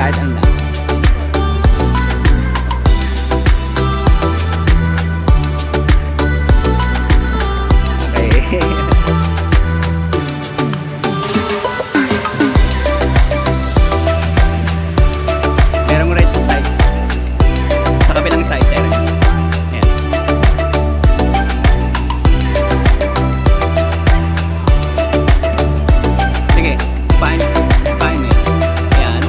Kahit ano na. Okay. Merong right sa side. Sa kabilang side, ayan. Ayan. Sige, fine. Fine eh. Ayan.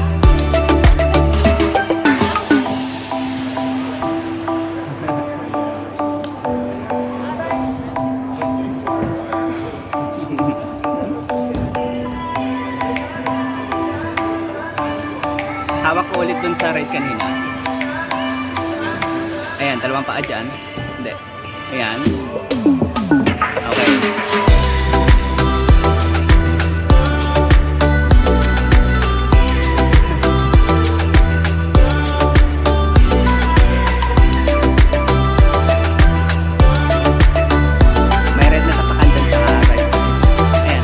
Hawak ko ulit dun sa right kanina. Ayan, dalawang paa dyan. Hindi. Ayan. Okay. May red na tapakan dyan sa right. Ayan.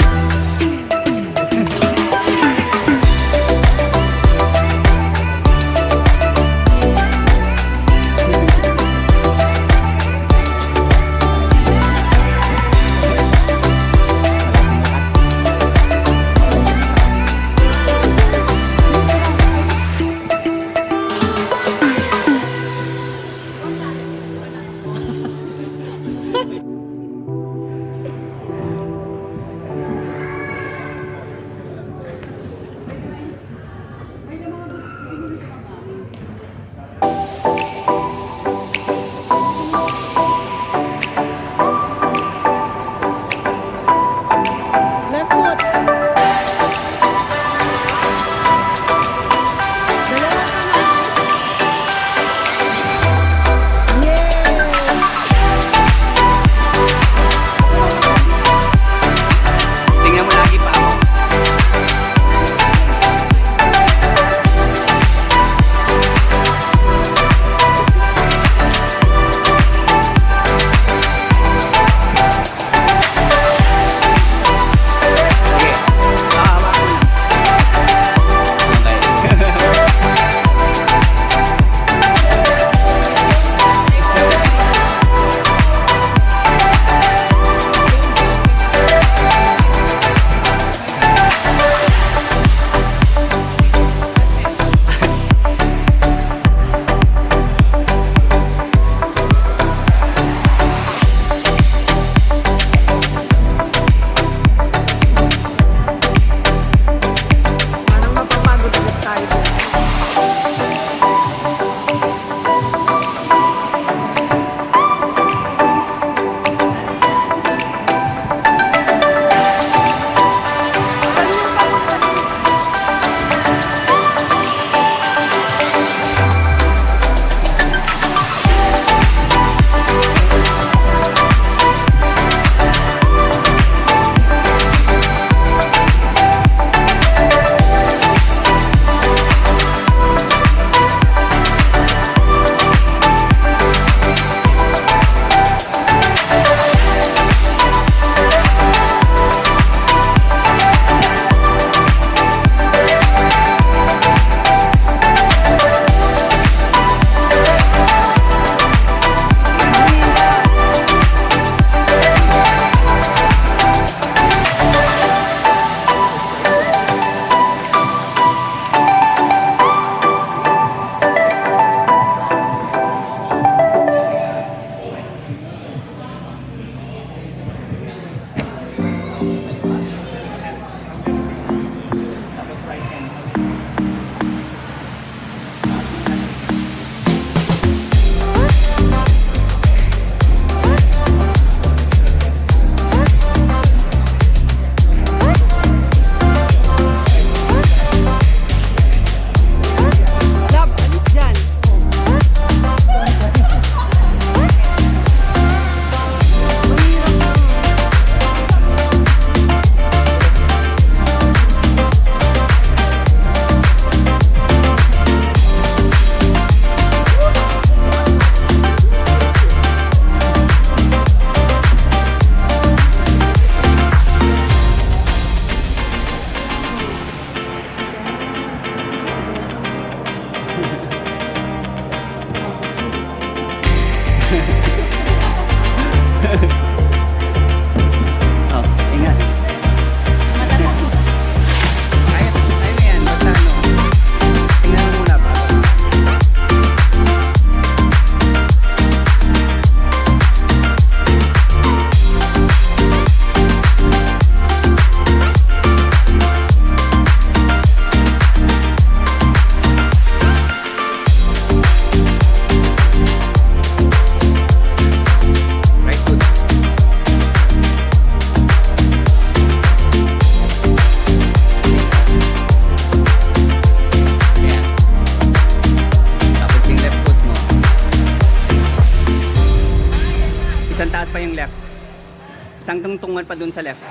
Isang tungtungan pa dun sa left.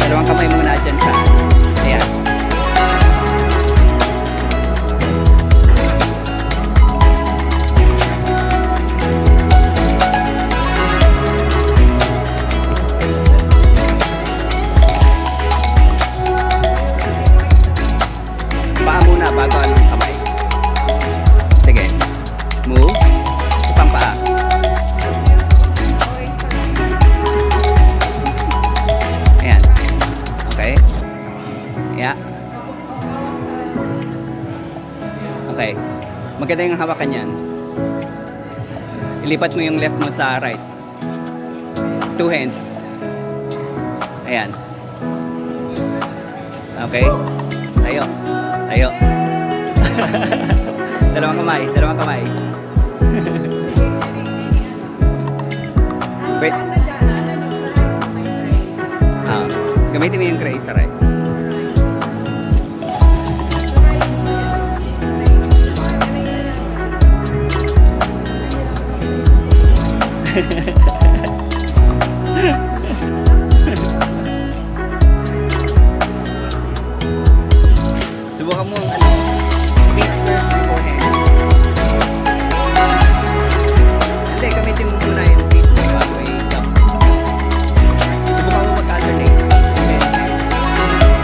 Dalawang kamay muna dyan sa, ayan. Paa muna bago anong kamay. Sige. Move. Isa pang paa. Ayan. Okay. Yeah. Okay. Maganda yung hawakan yan. Ilipat mo yung left mo sa right. 2 hands. Ayan. Okay. Tayo. Tayo. Dalawang kamay. Dalawang kamay. Wait. Gamitin mo yung gray sa right. Subukan mo ang feet first before hands. Hindi, gamitin mo muna yung feet mo bago i-jump. Subukan mo mag-alternate feet and then hands.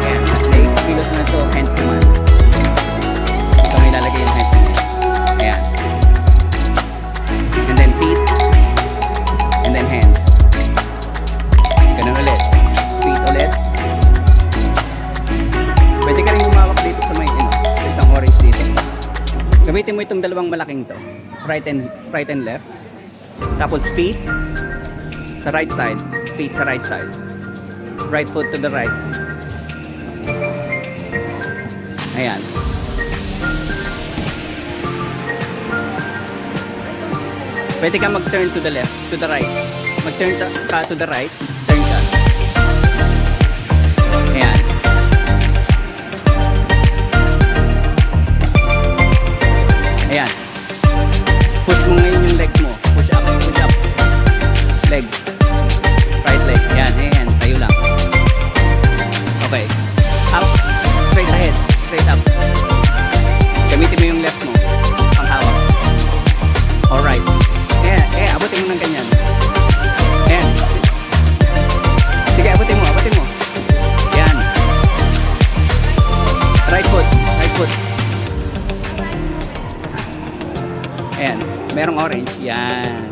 Ayan, leg, kilos mo na to, hands naman. Ito may lalagay yung hands mo. Ayan. And then feet. And then hand. Ganun ulit. Feet ulit. Pwede ka rin humawak dito sa may sa isang orange dito. Gamitin mo itong dalawang malaking to. Right and left. Tapos feet sa right side. Feet sa right side. Right foot to the right. Ayan. Pwede ka mag-turn to the left, to the right. Mag-turn ka to the right, turn ka. Ayan. Ayan. Push mo ngayon yung legs mo. Push up, push up. Legs. Right leg. Ayan, ayan. Tayo lang. Okay. Up. Straight ahead. Straight up. Gamitin mo yung left mo. Panghawak. Alright. Abutin mo ng ganyan. Ayan. Sige, abutin mo, abutin mo. Ayan. Right foot, right foot. Ayan, merong orange. Yan.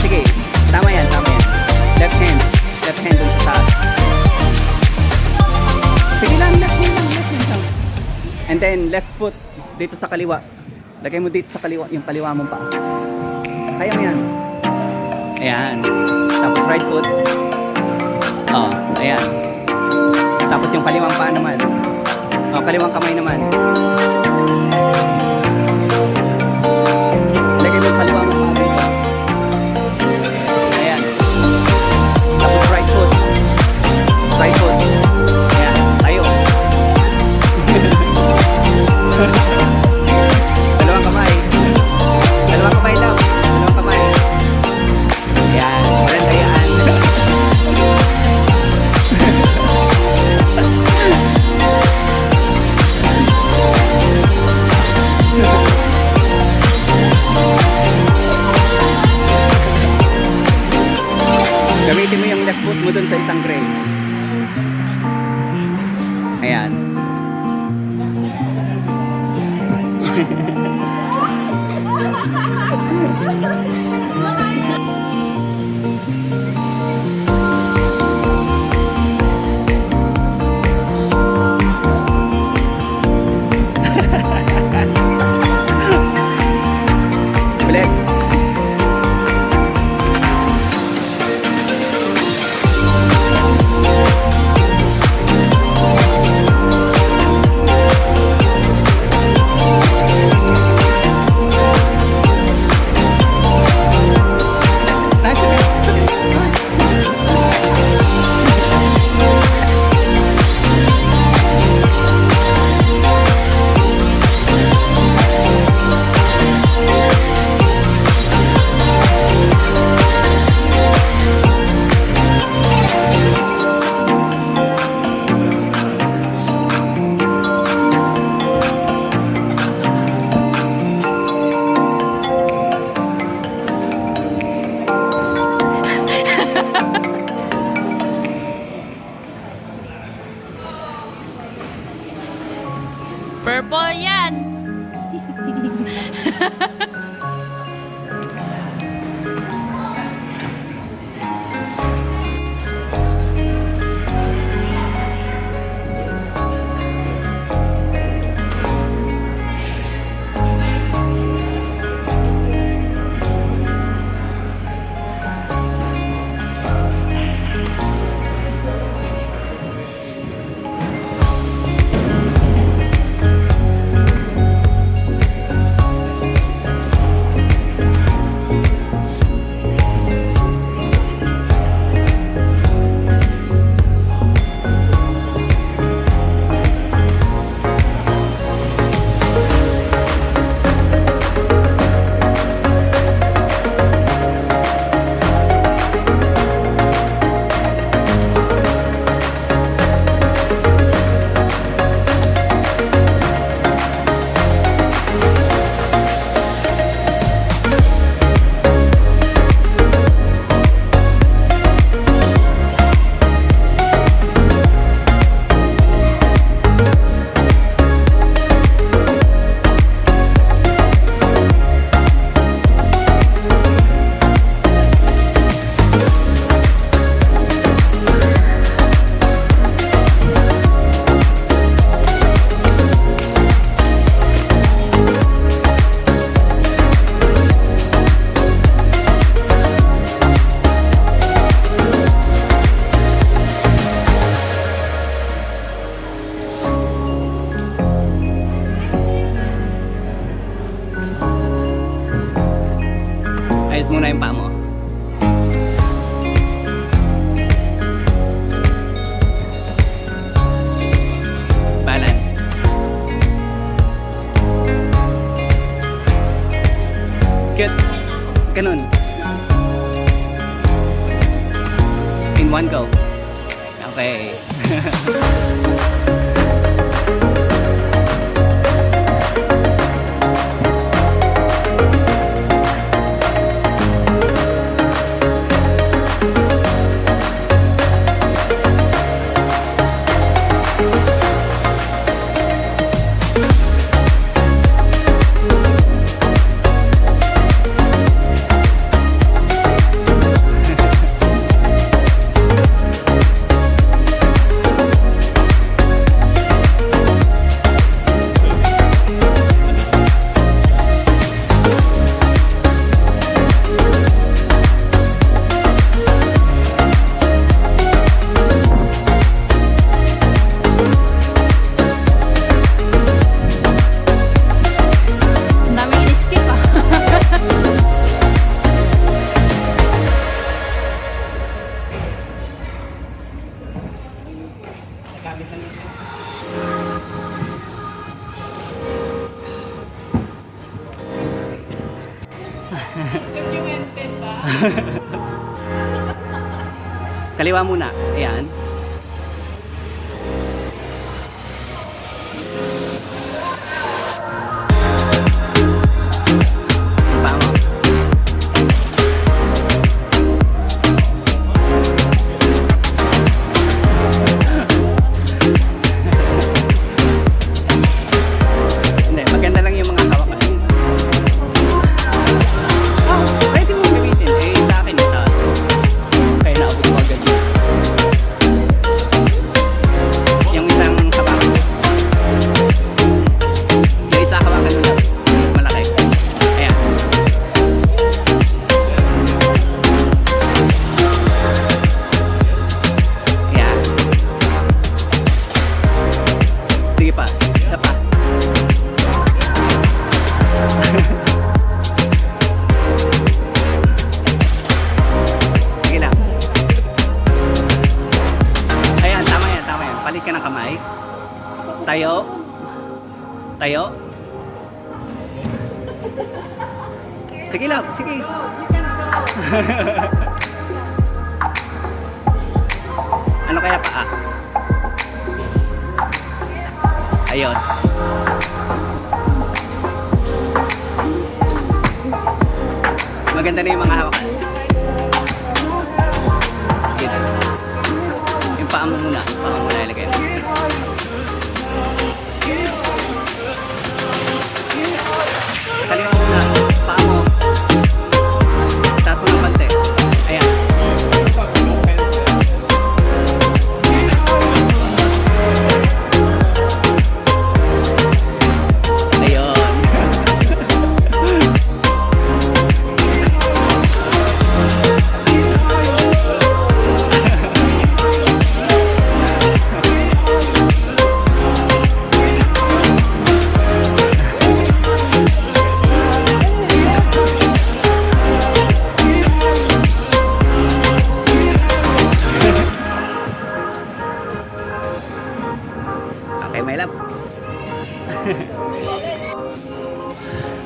Sige. Tama yan, tama yan. Left hand dun sa taas. Sige lang, left hand lang. And then, left foot dito sa kaliwa. Lagay mo dito sa kaliwa, yung kaliwa mong paa. Kaya mo yan. Ayan. Tapos right foot. Oh, ayan. Tapos yung kaliwang paa naman. Oh, kaliwang kamay naman. Lagay mo yung kaliwa mong paa dito. Ayan. Tapos right foot. Right foot. Ayan. Tayo. Dalawang kamay. Dalawang kamay lang. Dalawang kamay. Ayan. Maganda yan. Purple yan. Ayos muna yung paa mo. Balance. Cute. Ganun. In one go. Okay. Ang daming in-skip ah. Documented ba? Kaliwa muna. Ayan. Paa mo. Hindi, maganda lang yung mga hawak kasi. Oh, pwede mo gamitin. Eh, sa akin yung taas ko. Kaya naabot ko agad yun. Yung isang hawakan mo. Yung isa hawakan mo lang. Mas malaki. Ayan. Ayan. Sige pa. Isa pa. Sige lang. Ayan, tama yan, tama yan. Palit ka ng kamay. Tayo. Tayo. Sige lang, sige. Ano kaya paa? Ayun. Maganda na yung mga hawakan. Sige. Yung paa mo muna. Paa mo muna ilagay mo.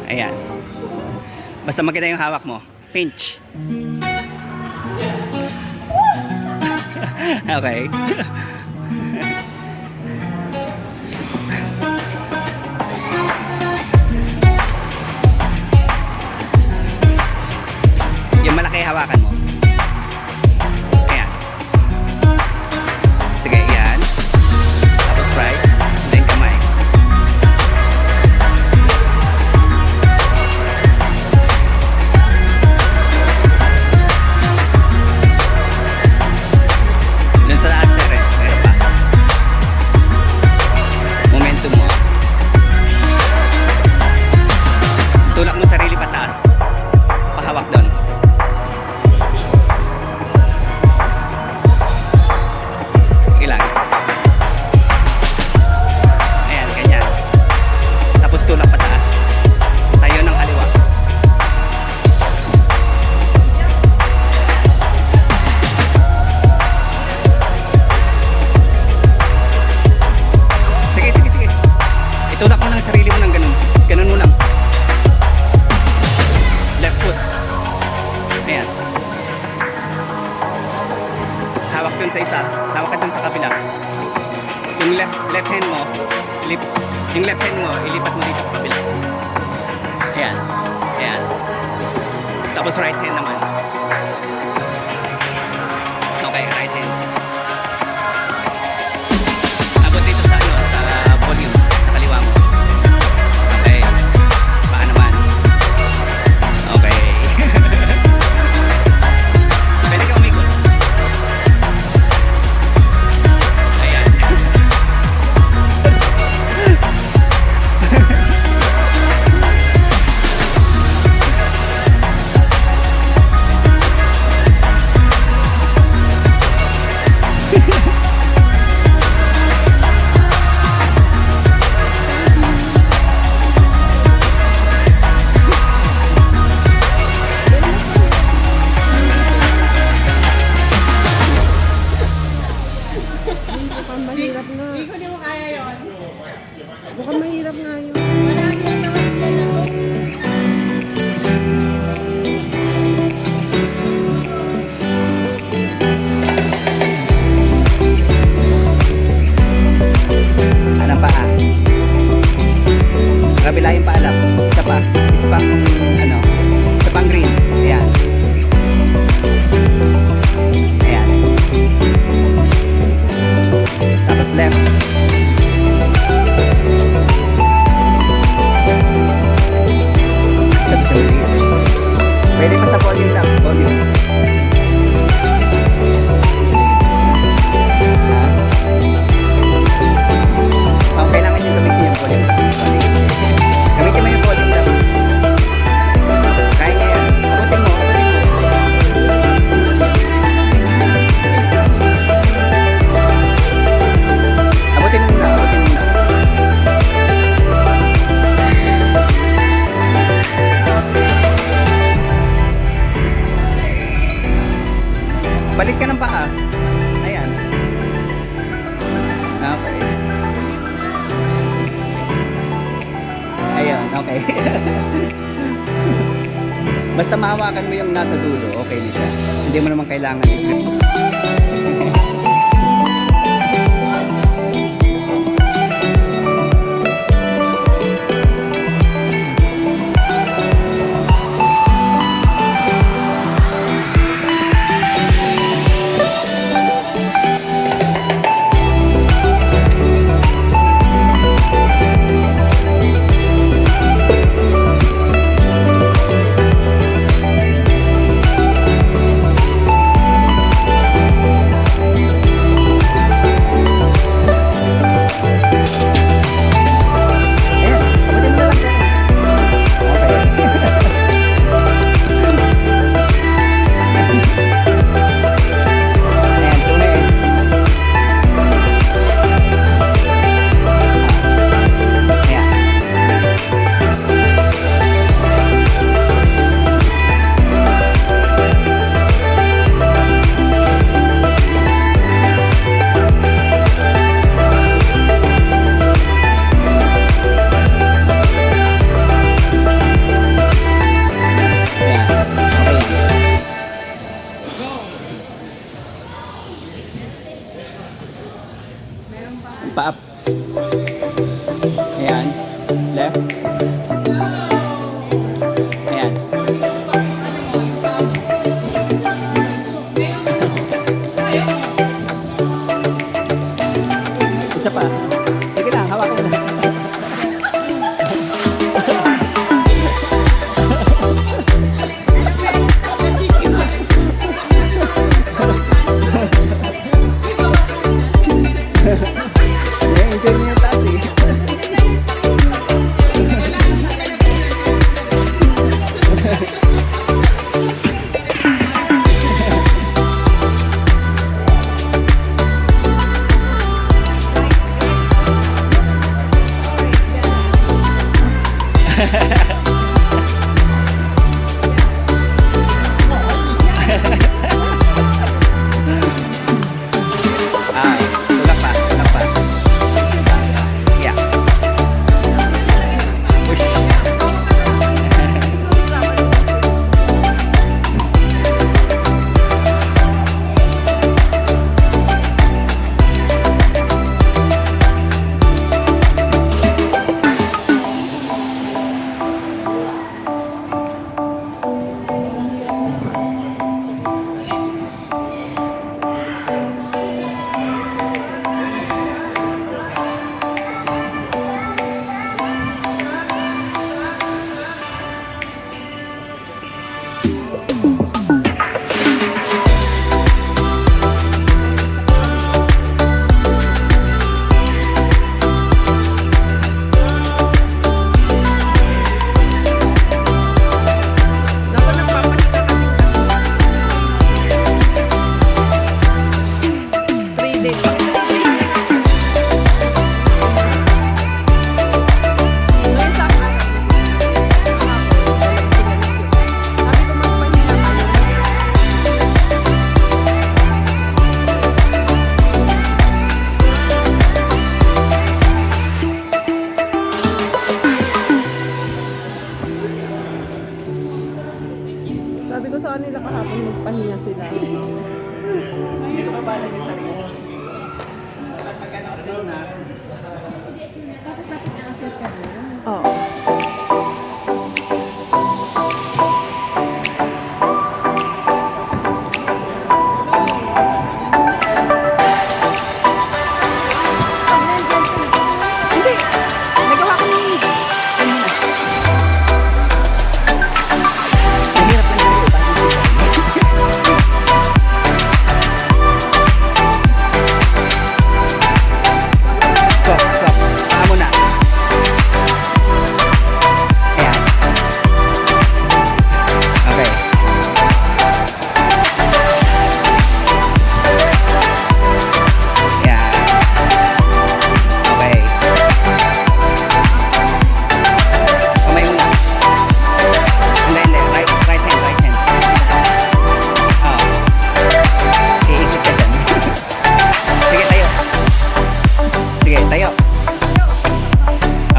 Ayan. Basta maganda yung hawak mo. Pinch. Okay. Yung malaki hawakan mo. Ayan. Sige, yan. Tapos right. Then kamay. Dun sa taas na rin. Meron pa. Momentum mo. Tulak mo sarili pataas. Pahawak doon. Ilan? Ayan, ganyan. Tapos tulak pataas. Tayo ng kaliwa. Sige, sige, sige. Itulak mo lang ang sarili mo ng ganun. Ganun mo lang. Left foot. Ayan. Hawak dun sa isa. Hawak ka dun sa kabila. Yung left hand mo, ilipat mo dito sa kabila. Ayan. Ayan. Tapos right hand naman. Okay, right hand. Abot dito sa ano, sa volume, sa kaliwa mo. Okay. Paa naman. Okay. Pwede ka umikot. Ayan. Mukhang mahirap nga. Hindi ko di mo kaya yun. Mukhang mahirap nga yun. Marami lang naman yan ako. Anong paa? Kabila yung paalam. Isa pa. Isa pang ano. Isa pang green. Ayan. Ayan. Tapos left. Sabi siya maliit. Pwede pa sa volume lang. Volume. Oh, kailangan nyo gamitin yung volume kasi gamitin mo yung volume lang. Kaya niya yan. Abutin mo, abutin mo. Abutin mo na, abutin mo na. Balik ka ng paa. Ayan. Okay. Ayun, okay. Basta mahawakan mo yung nasa dulo, okay na siya. Hindi mo naman kailangan i-grip. Ayan. Left. Ayan. Isa pa. Sige lang, hawakan mo na. Enjoy mo yung taas eh. Tulak pa, tulak pa. Yeah. Push. Naku, nagpapahinga kami. 3 days. Pag 3 days na lang. No, isa pa. Sabi ko magpahinga kayo. Sabi ko sa kanila kahapon magpahinga sila. Hindi ko pa pala si sarili. Dapat magkano ka na. Tapos dapat i-answer ka rin. Oo. Hindi. Nagawa ko ni... Mahirap lang tayo bago dito. Swap, swap. Paa mo na. Ayan. Okay. Ayan. Okay. Kamay mo na. Hindi, hindi. Right hand, right hand. Ah. Iikot ka dyan. Sige, tayo. Sige, tayo.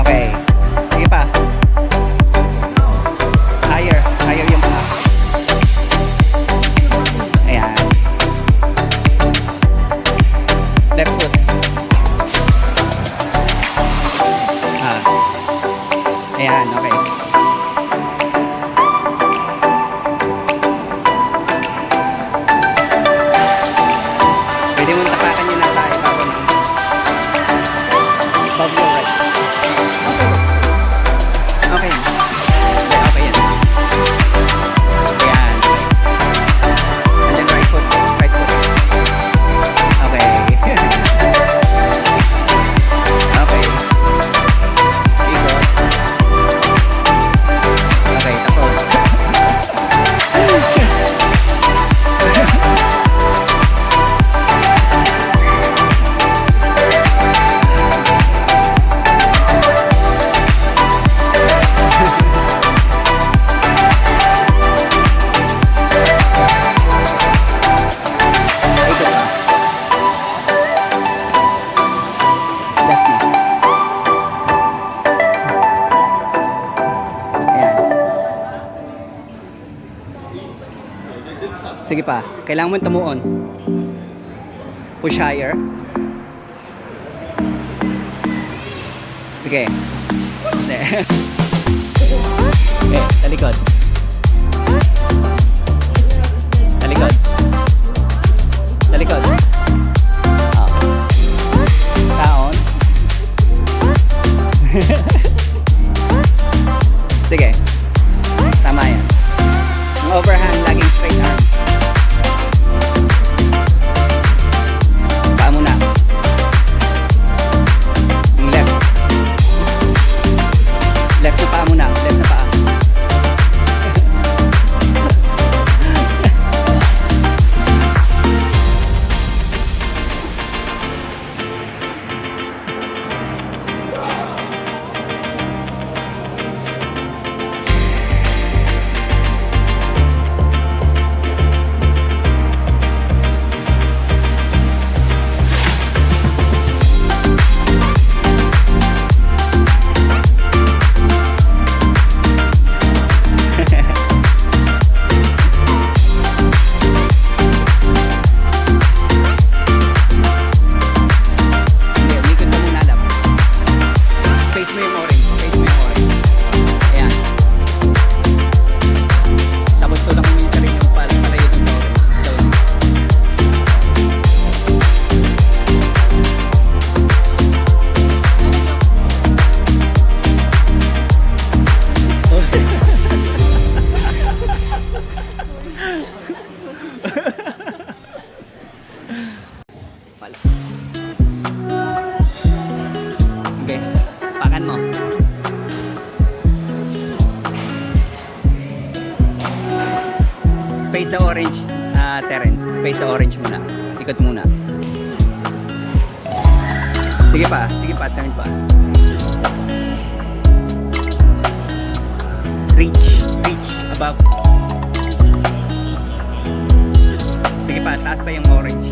Okay. Sige pa. Higher. Higher yung paa. Ayan. Left foot. Ah. Ayan, okay. Pwede mong tapakan yung nasa ibabaw ng above your right. Okay. Okay, okay yan. Ayan. And then right foot. Right foot. Okay. Okay. Ikot. Okay, tapos. Ikot pa. Left knee. Ayan. Sige pa. Kailangan mo tumuon. Push higher. Sige. Hindi. Okay, talikod. Talikod. Talikod. Oh. Taon. Sige. Tama yan. Yung overhand, laging straight arms. Paa muna. Yung left. Left na paa muna. Left na paa. Pala. Sige, pakan mo. Face the orange, Terence. Face the orange muna. Ikot muna. Sige pa, turn pa. Reach above. Sige pa, taas pa yung orange.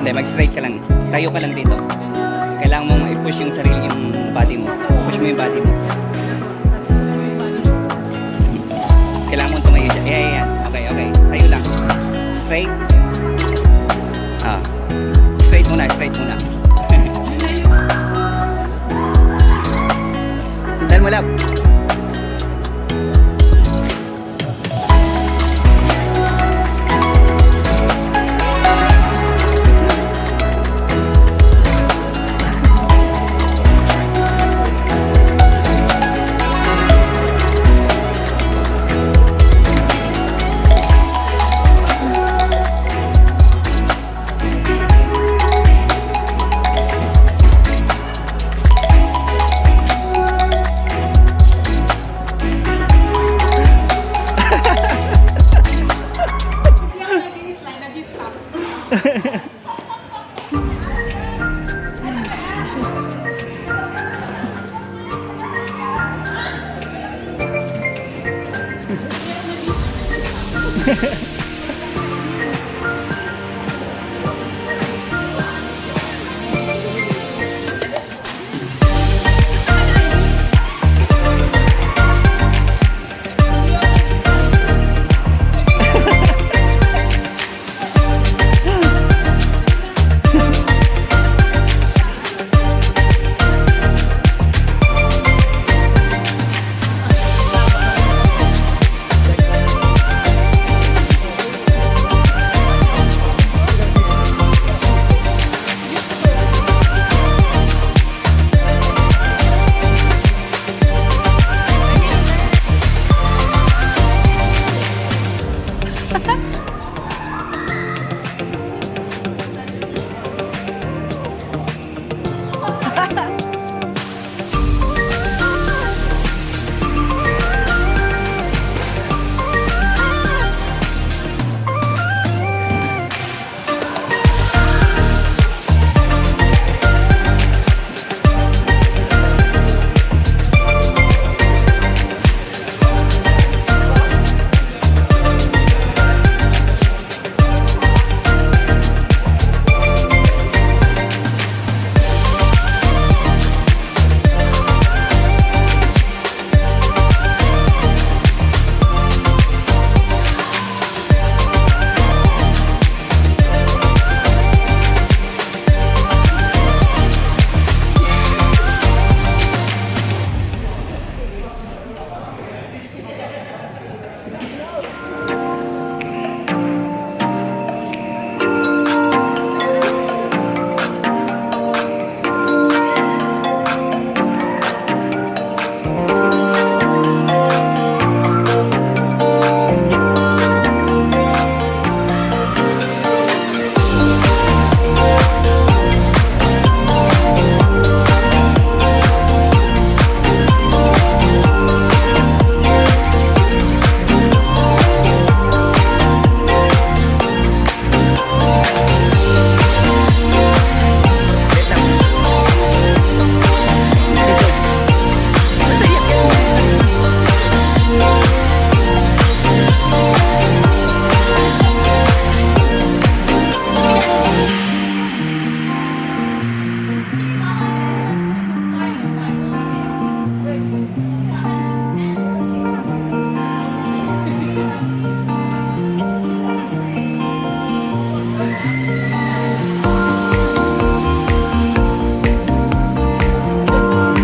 Hindi, mag-straight ka lang. Tayo ka lang dito. Kailangan mong i-push yung sarili, yung body mo. Push mo yung body mo. Kailangan mong tumayo dyan. Yeah. Okay. Tayo lang. Straight. Straight muna. Sundan mo, love. Wait lang. Basta iyak.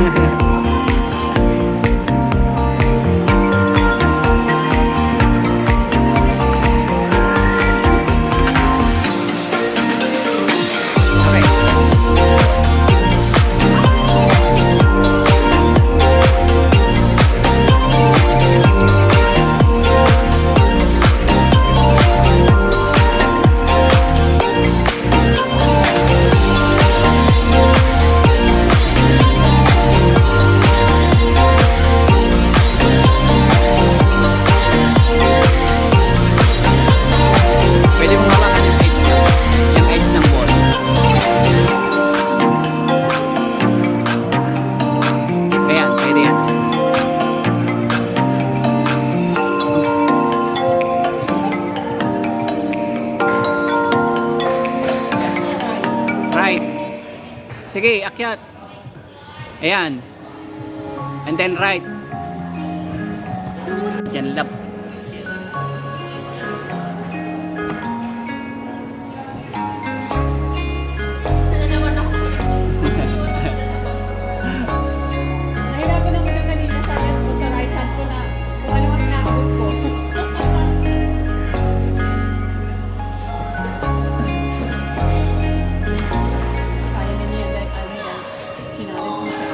Okay. Pwede mong hawakan yung edge niya. Yung edge ng ball. Ayan, pwede yan. Right. Sige, akyat. Ayan. And then right. Diyan lap. Nahirapan ako na kanina sa left ko, sa right hand ko na kung ano ang inaabot ko. Kaya na niya dahil ano yan, challenge mo siya.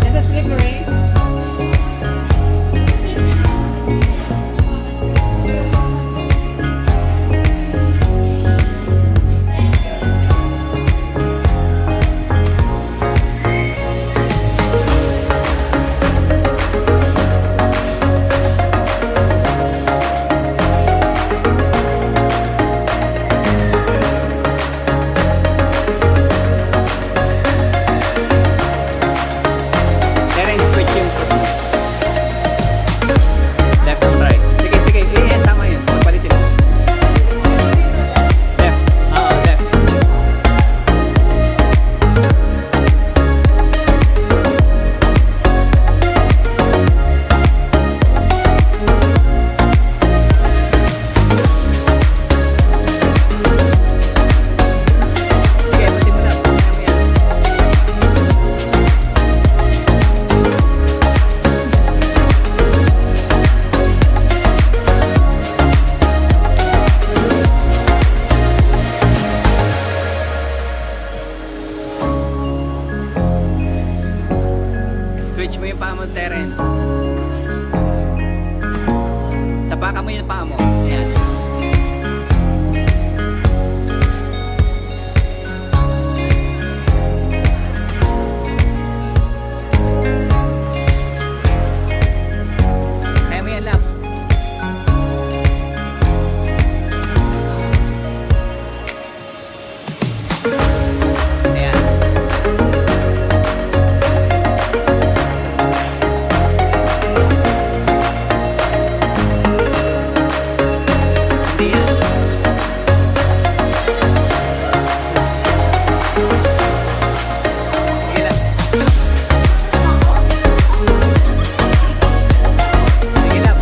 Is it slippery? Terence, switch yung foot mo. Left and right. Sige, sige. Iyan, tama yun. Palitin mo. Left. Oo, left. Sige, pasimula. Pasimula mo yan. Switch mo yung paa mo, Terence. Tapakan mo yung paa mo. Ayan. Kaya mo yan, lap. Ayan. Hindi yan. Sige lang. Sige lang.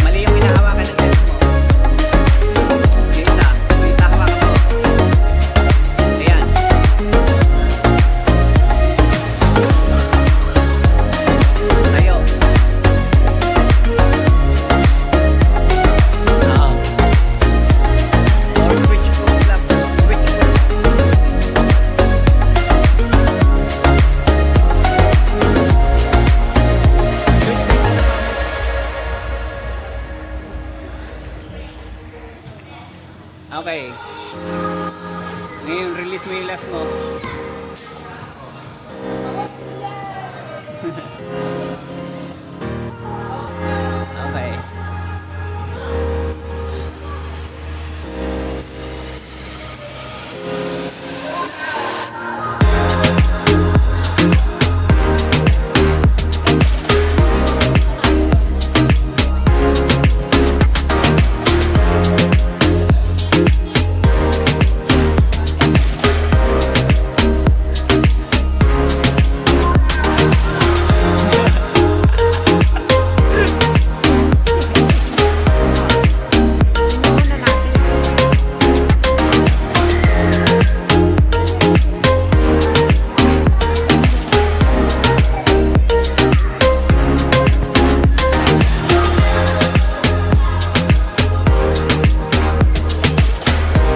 Mali yung hinahawakan ng legs mo. Yung isa hawakan mo. Ayan. Tayo. Oo. Or switch foot lang. Switch foot. Switch foot. Okay. Ngayon, release mo yung left mo. Okay.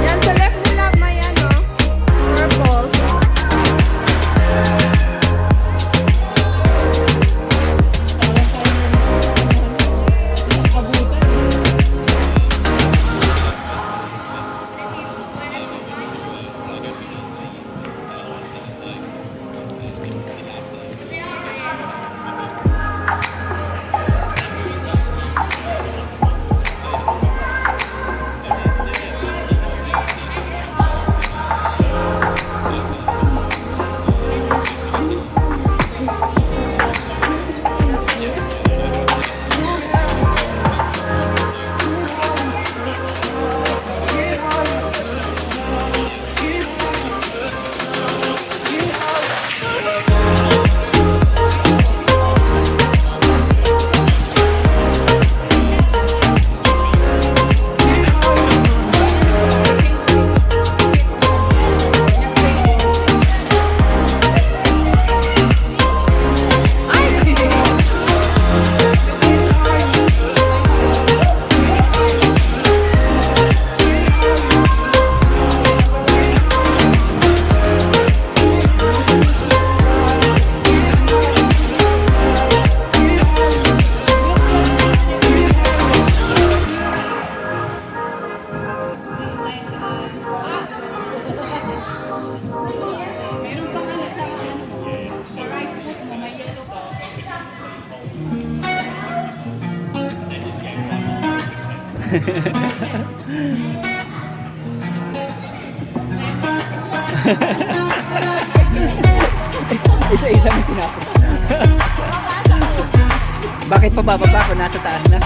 Yan, sa left mo lang may ano, purple. Meron pa ka sa sa right foot mo, may yellow ka. Isa-isa may tinapos. Bakit pa bababa ko? Nasa taas na.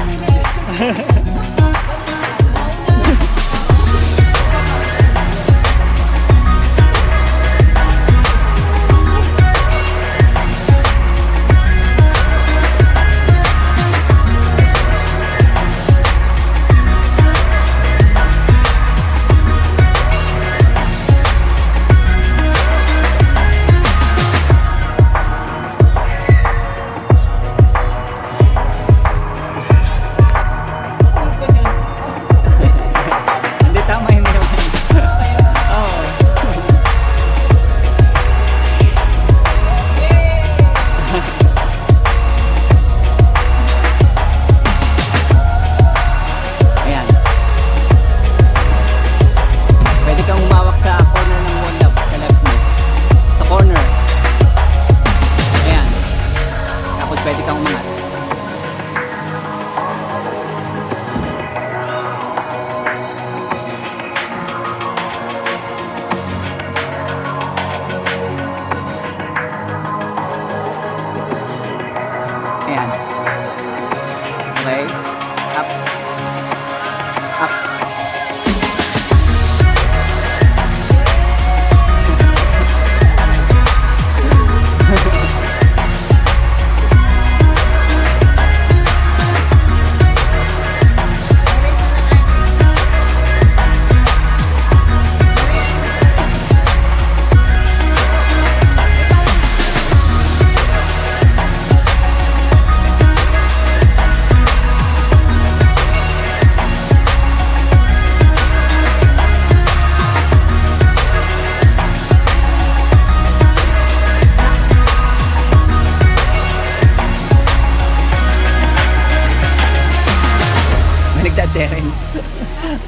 hands.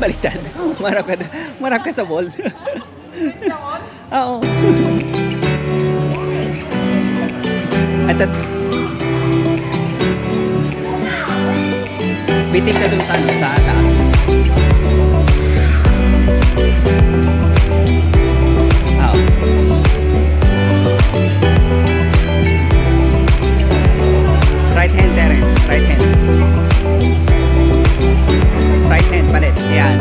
Baliktad. Marap ka sa wall. Oo. At biting ka dun sa ano, sa taas. Oo. Right hand, Terence. Right hand. Right hand, palit. Ayan.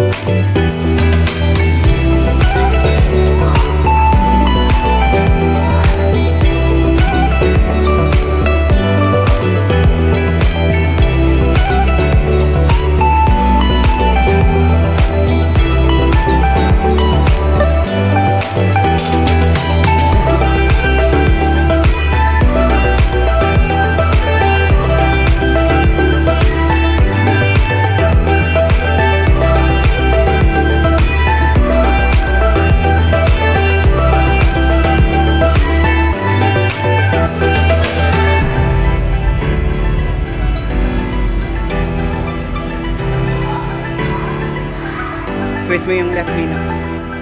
Twist mo yung left knee, no?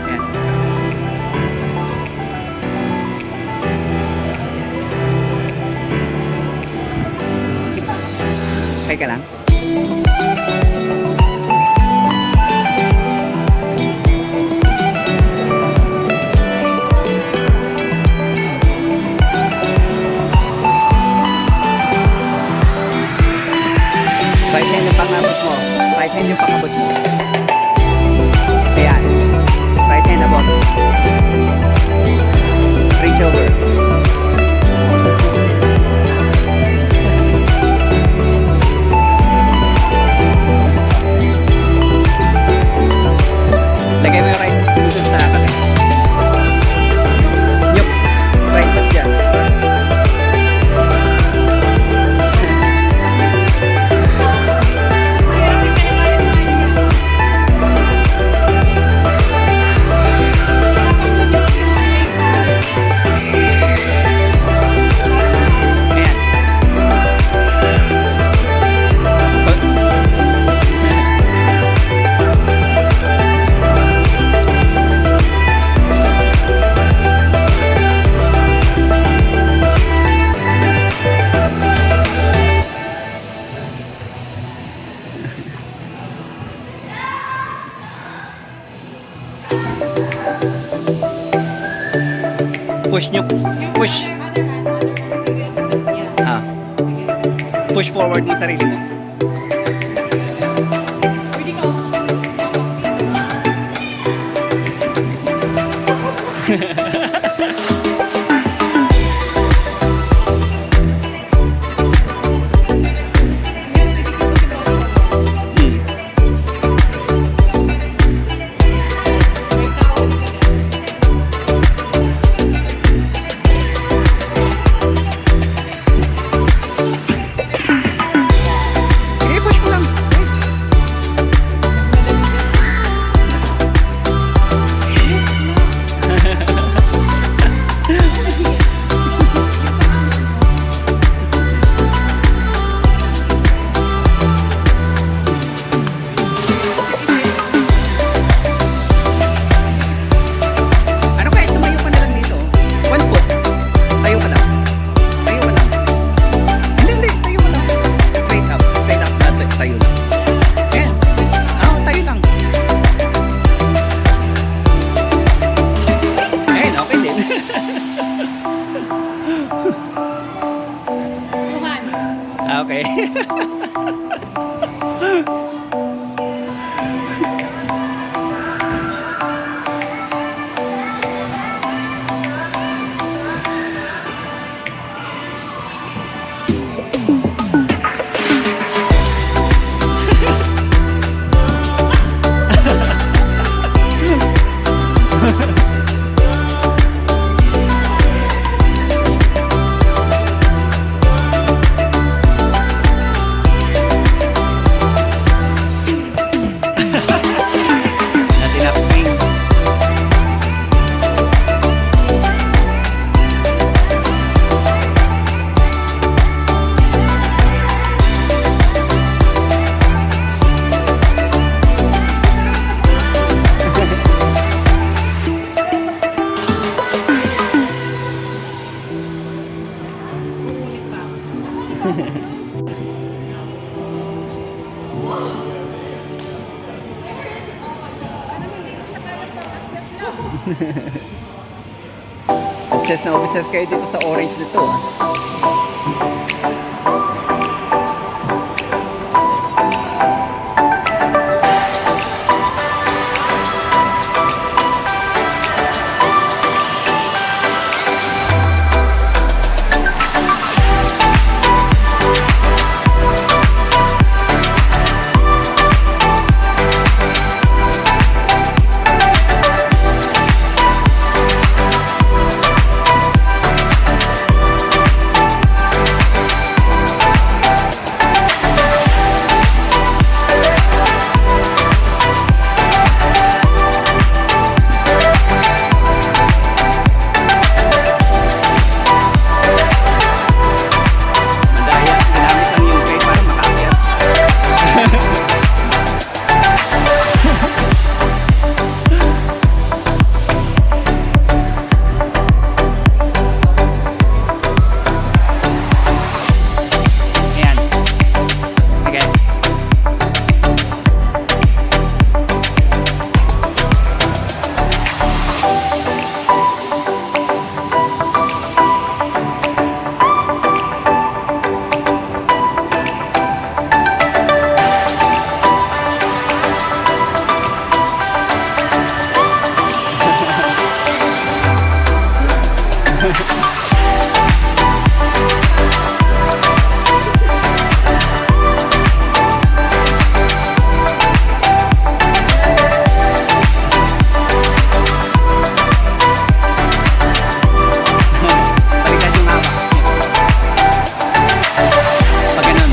Ayan. Okay ka lang? Right hand yung pangabot mo. Right hand yung pangabot mo. Ayan. Right hand above. Reach over. Lagay mo yung right dun sa kami. Yup. Right foot dyan. Push nyoks. Push. Ah. Push forward mo sarili mo. Okay. Obsessed na obsessed kayo dito sa orange nito ah. Madaya, ginamit lang yung kay para makaakyat. Ayan. Okay. Baliktad yung hawak. Pag ganun.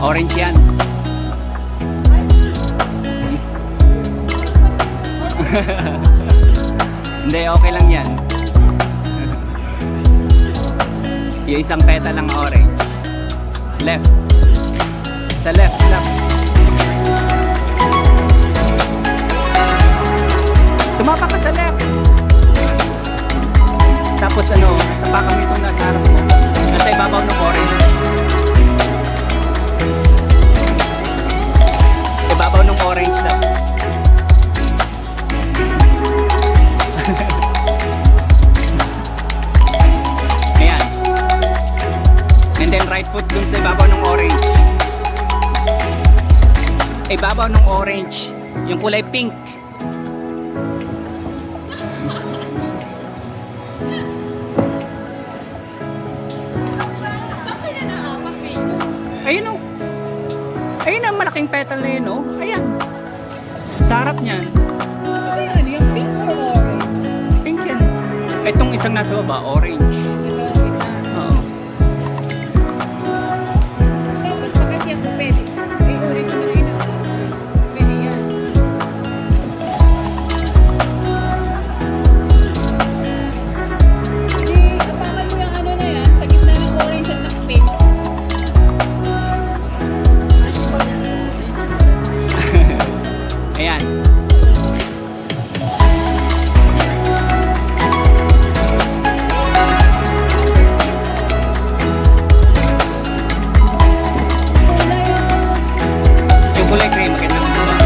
Orange yan. Hindi, okay lang yan. Yung isang petal lang orange. Left. Sa left, left. Tumapa ka sa left. hawakan mo itong nasa harap mo. Nasa ibabaw ng orange. Ibabaw ng orange daw. Ayan. And then right foot dun sa ibabaw ng orange. Ibabaw ng orange. Yung kulay pink. Ayun o. Ayun ang malaking petal na yun o. Ayan. Sa harap niyan. Ano yung pink or orange? Pink yan. Itong isang nasa baba, orange. Ito, isa. Oo. Tapos pagkat yan, pwede. Ay, orange naman ang ina. Pwede yan. Di, apakan mo yung ano na yan, sa gitna ng orange at ng pink. Ayan. Yung kulay gray, maganda mo ba?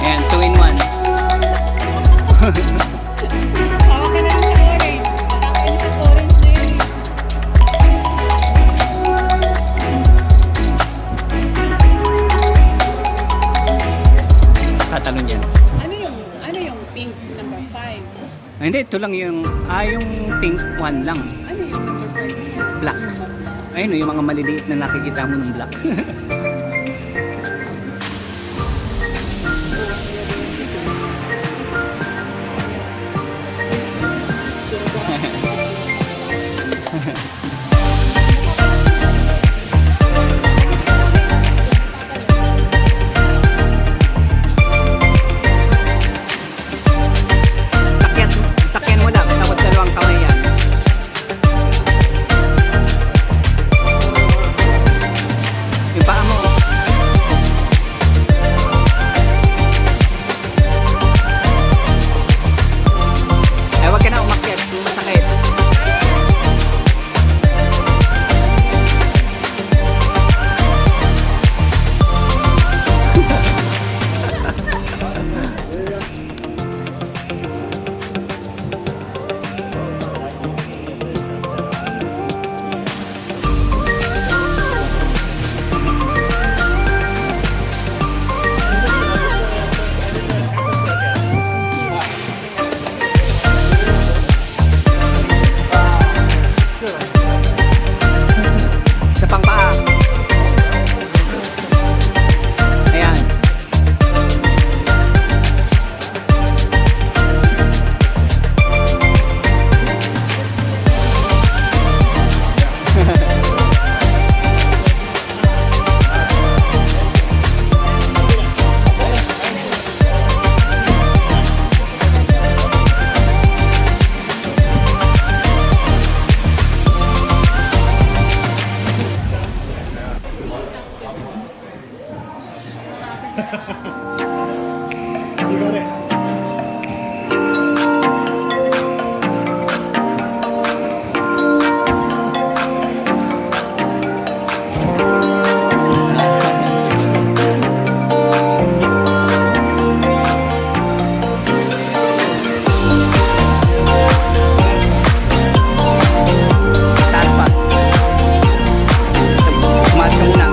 Ayan, 2 in 1. Hawak ka na lang sa orange. Nakakainis sa orange na yun eh. Tatalon yan. Ano yung pink number 5? Hindi, ito lang yung pink 1 lang. Ano yung number 5? Black. Ayun o, yung mga maliliit na nakikita mo ng black. Sakyan mo lang, tapos dalawang kamay yan. Yung paa mo. Eh, wag ka na umakyat kung masakit. Sa pangpaa. Ayan. You got it. Taas pa. Tumaas ka muna.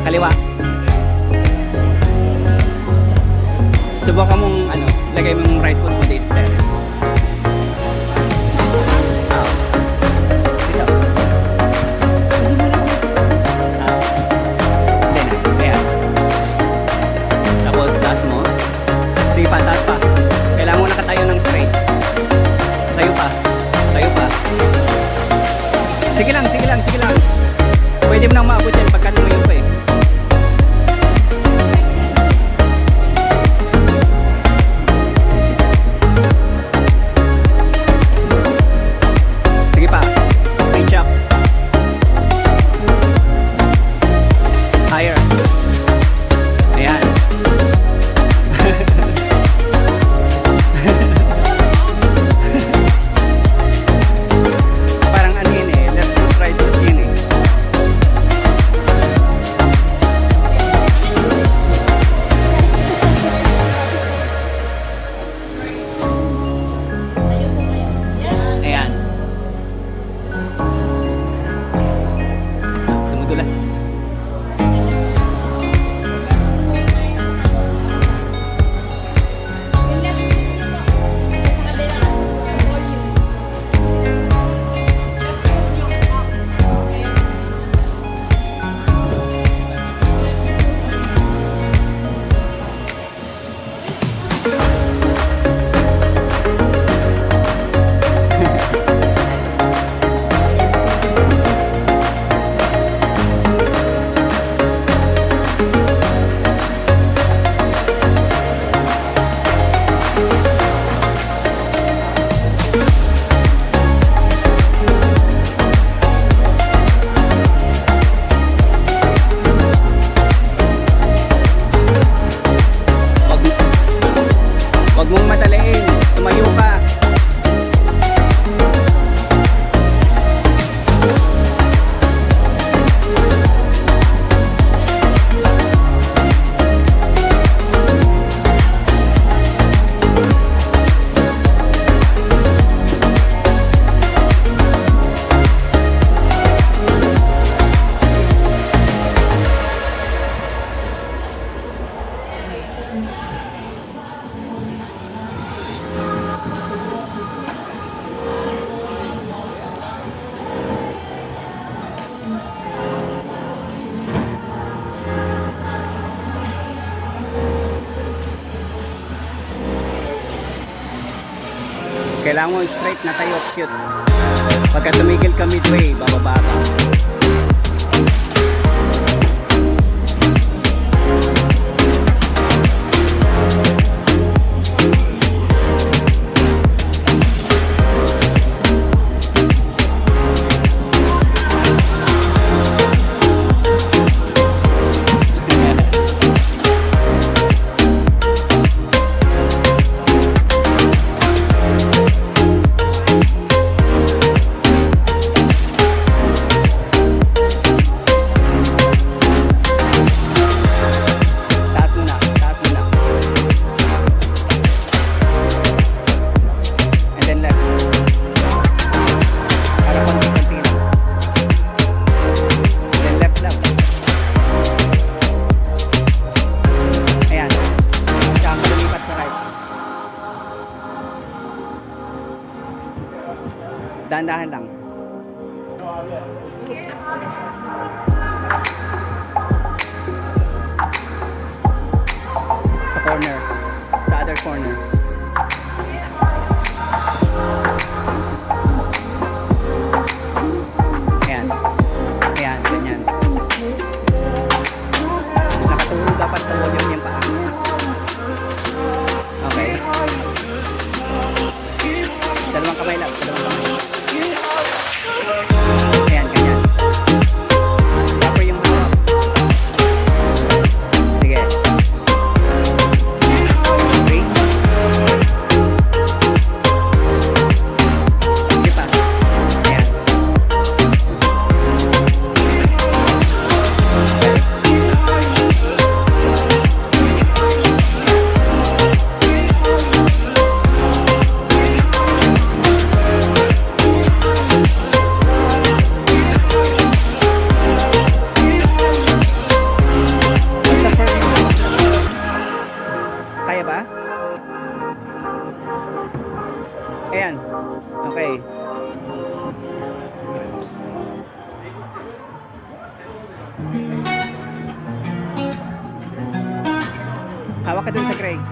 Kaliwa. Subukan mong ano, lagay mo yung right foot mo dito, Terence. Ah. Dito. Ah. Hindi na. Ayan. Tapos, taas mo. Sige pa, taas pa. Kailangan mo nakatayo ng straight. Tayo pa. Tayo pa. Sige lang, sige lang, sige lang. Pwede mo nang maabot yan pagka tumayo pa eh. Sige pa. Reach up. Higher. Ayan. Parang ano yun eh. Left foot, right foot yun eh. Ayan. Tumudulas. Huwag mong madaliin. Tumayo ka. Kailangan mo straight na tayo, cute. Pagka tumigil ka midway, bababa ka. Taas mo na, taas mo na. And then left. Para konti-konti lang. And then left, left. Ayan. Saka ka lumipat sa right. Dahan-dahan lang. Sa corner. Sa other corner. Ayan. Ayan, ganyan. Nakatulog dapat sa volume yung paa. Okay. Dalawang kamay lang. Dalawang kamay. ka dun sa Craig.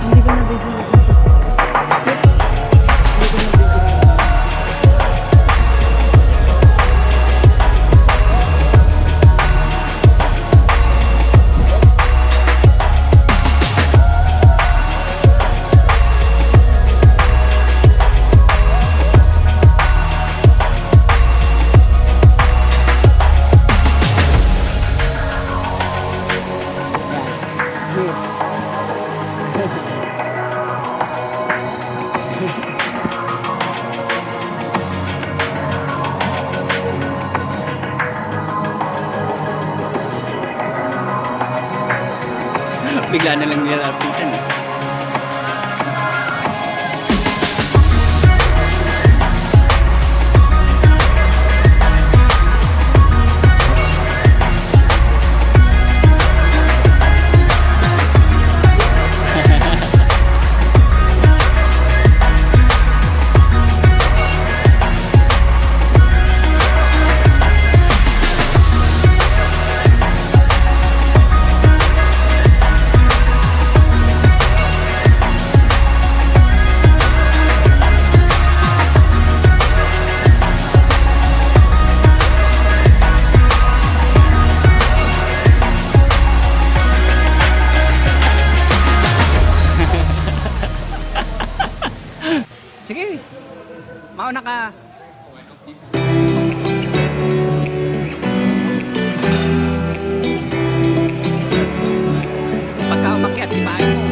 Hindi ko na video. Bigla na lang nilalapitan eh. Sige, mauna ka. Pagka umakyat, sipahin mo.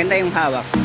Maganda yung hawak.